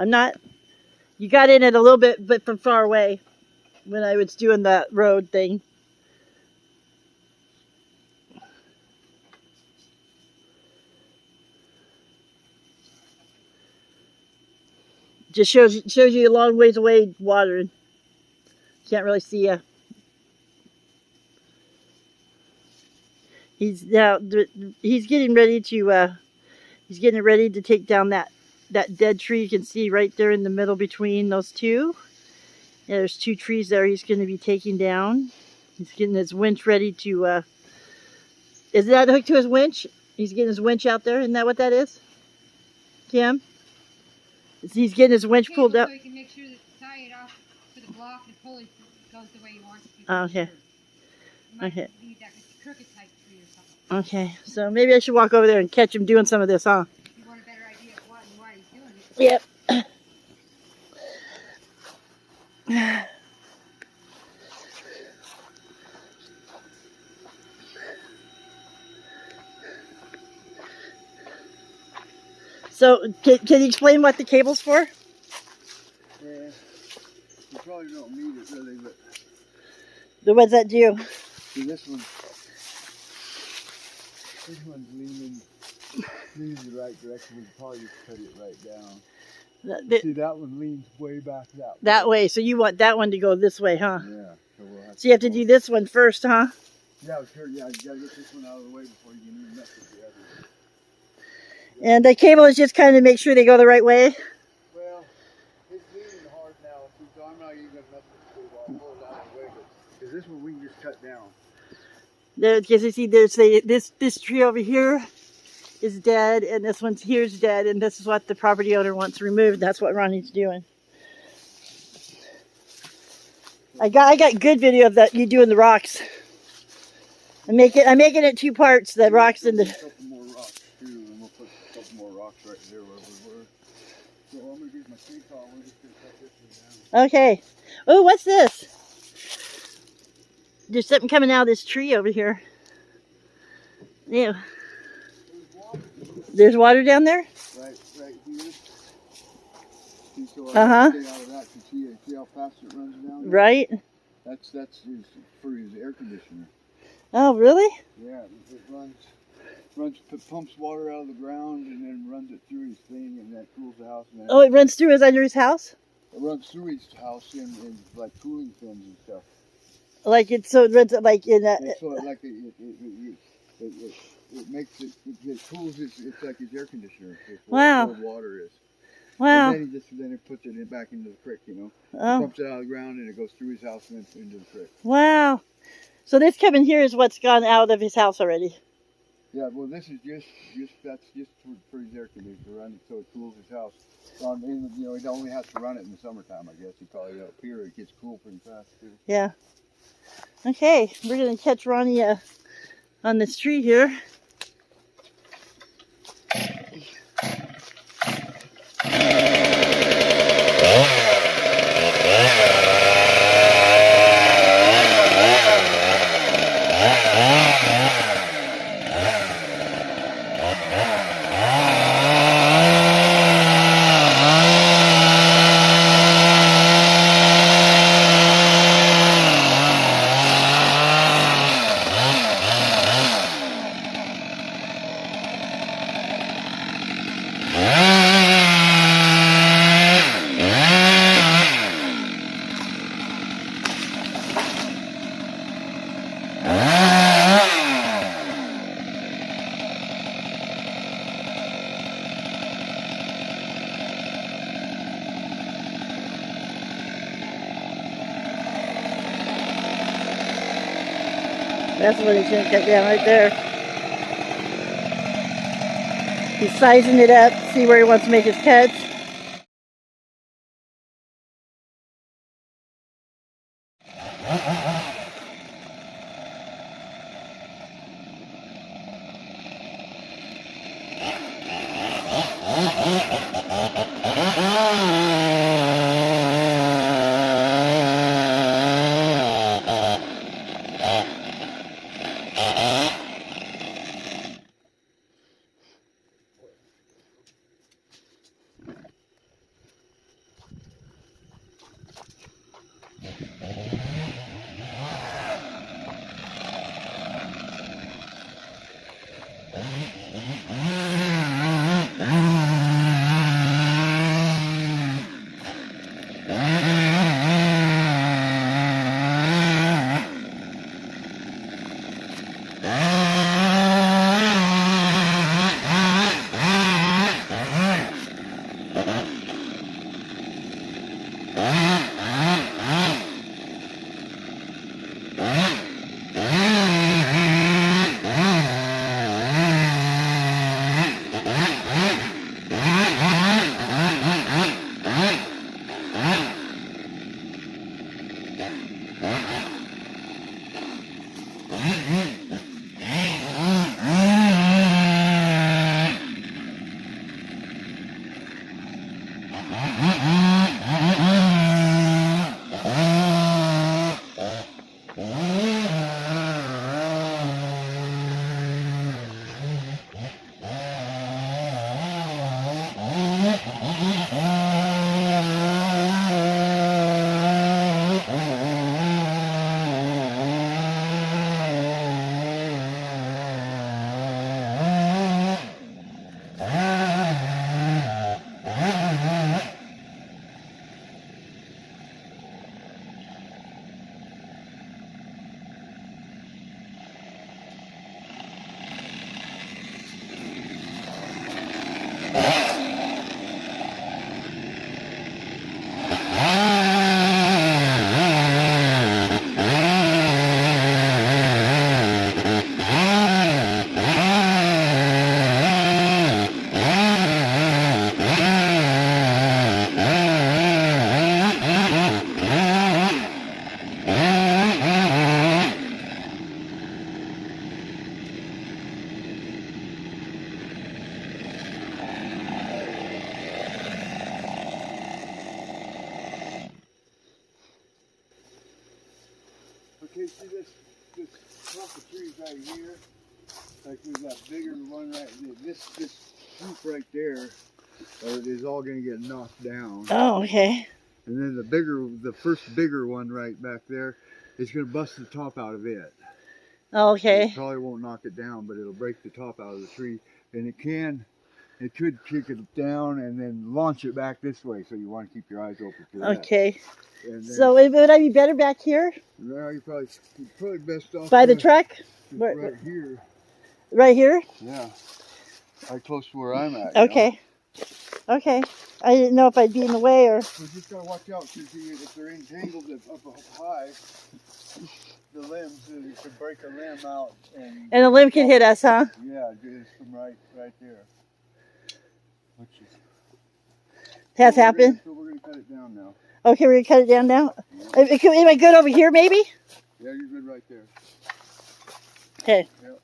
I'm not. You got in it a little bit, but from far away when I was doing that road thing. Just shows you a long ways away watering. Can't really see you. He's getting ready to take down that dead tree you can see right there in the middle between those two. Yeah, there's two trees there he's going to be taking down. He's getting his winch ready to, is that hooked to his winch? He's getting his winch out there. Isn't that what that is? Kim? He's getting his winch pulled up. So he can make sure that tie it off to the block and pull it goes the way he wants it to. Okay. Okay. Need that crooked type tree or something. Okay, so maybe I should walk over there and catch him doing some of this, huh? You want a better idea of what and why he's doing it. Yep. So, can you explain what the cable's for? Yeah, you probably don't need it really, but... What's that do? See, this one's leaning the right direction. We can probably just cut it right down. See, that one leans way back that way. That way, so you want that one to go this way, huh? Yeah. So you have to do this one first, huh? Yeah, sure. Yeah, you gotta get this one out of the way before you can even mess with the other. And the cable is just kind of make sure they go the right way. Well, it's leaning hard now, so I'm not even gonna mess with the cable. I'll pull it out of the way, because this one we can just cut down. Because you see, there's this tree over here is dead, and this one here is dead, and this is what the property owner wants removed. That's what Ronnie's doing. I got good video of that you doing the rocks. I'm making it two parts. The rocks and the. A couple more rocks too, and we'll put a couple more rocks right there where we were. So I'm gonna use my chainsaw. We're just gonna cut this one down. Okay. Oh, what's this? There's something coming out of this tree over here. Ew. There's water down there? Right here. See, so Stay out of that. You see how fast it runs down there? Right. That's for his air conditioner. Oh, really? Yeah, it pumps water out of the ground and then runs it through his thing, and that cools the house. And Oh, it runs through under his house? It runs through his house in like cooling fins and stuff. Like it runs like in a. So like it makes it cools. It's like his air conditioner. Wow. Where water is. Wow. And then it puts it back into the creek. You know. Oh. It pumps it out of the ground and it goes through his house and then into the creek. Wow. So this coming here is what's gone out of his house already. Yeah, well, this is that's just for his air conditioner to run it so it cools his house. And, you know, he only has to run it in the summertime, I guess. He probably up here it gets cool pretty fast too. Yeah. Okay, we're gonna catch Ronnie on this tree here. That's what he's going to cut down right there. He's sizing it up, see where he wants to make his cuts. Okay, see this clump of trees right here? Like we've got bigger one right there. This group right there is all gonna get knocked down. Oh, okay. And then the first bigger one right back there is gonna bust the top out of it. Okay. It probably won't knock it down, but it'll break the top out of the tree. And it could kick it down and then launch it back this way. So you want to keep your eyes open for that. Okay. And then, So would I be better back here well, you're probably best off by the truck? right here. Right here? Yeah. Right close to where I'm at. Okay. Okay. I didn't know if I'd be in the way or... We just gotta watch out because if they're entangled up high, the limbs, you could break a limb out. And the limb could hit us, huh? Yeah, it's from right there. Which is, Has happened? So we're gonna cut it down now. Okay, we're going to cut it down now. Am I good over here, maybe? Yeah, you're good right there. Okay. Yep.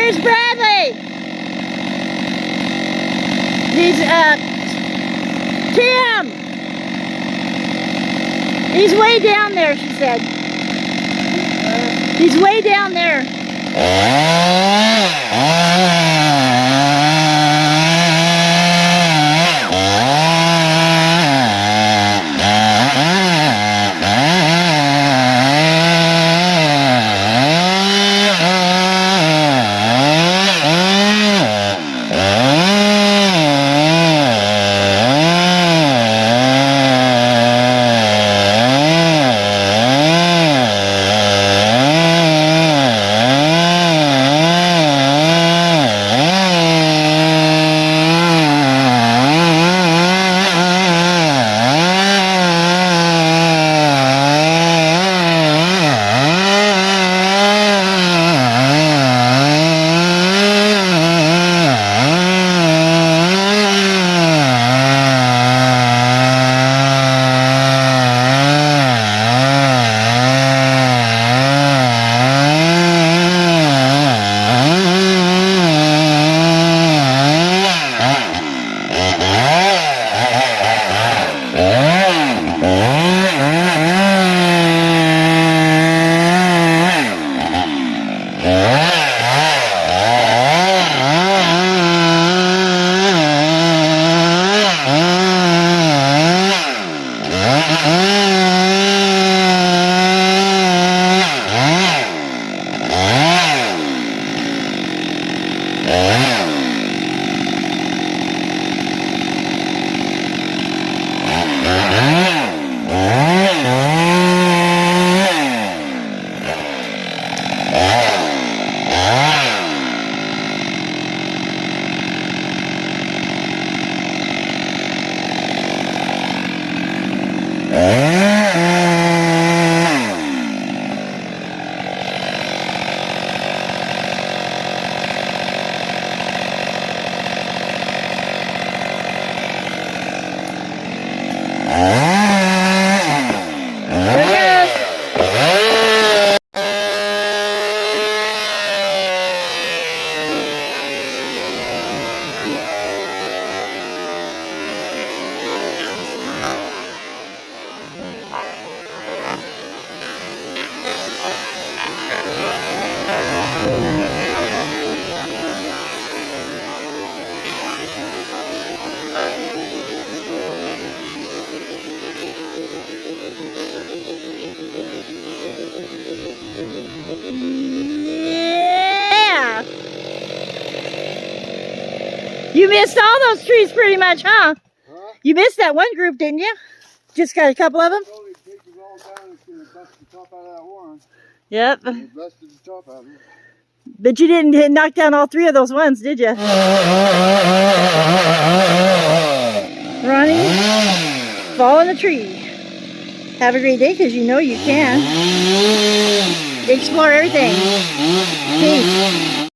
Where's Bradley? He's, Kim! He's way down there, she said. He's way down there. You missed all those trees pretty much, huh? Huh? You missed that one group, didn't you? Just got a couple of them? I told him to take them all down. It's going to bust the top out of that one. Yep. It busted the top out of it. But you didn't knock down all 3 of those ones, did you? Ronnie, fall in the tree. Have a great day, because you know you can. Explore everything. Peace.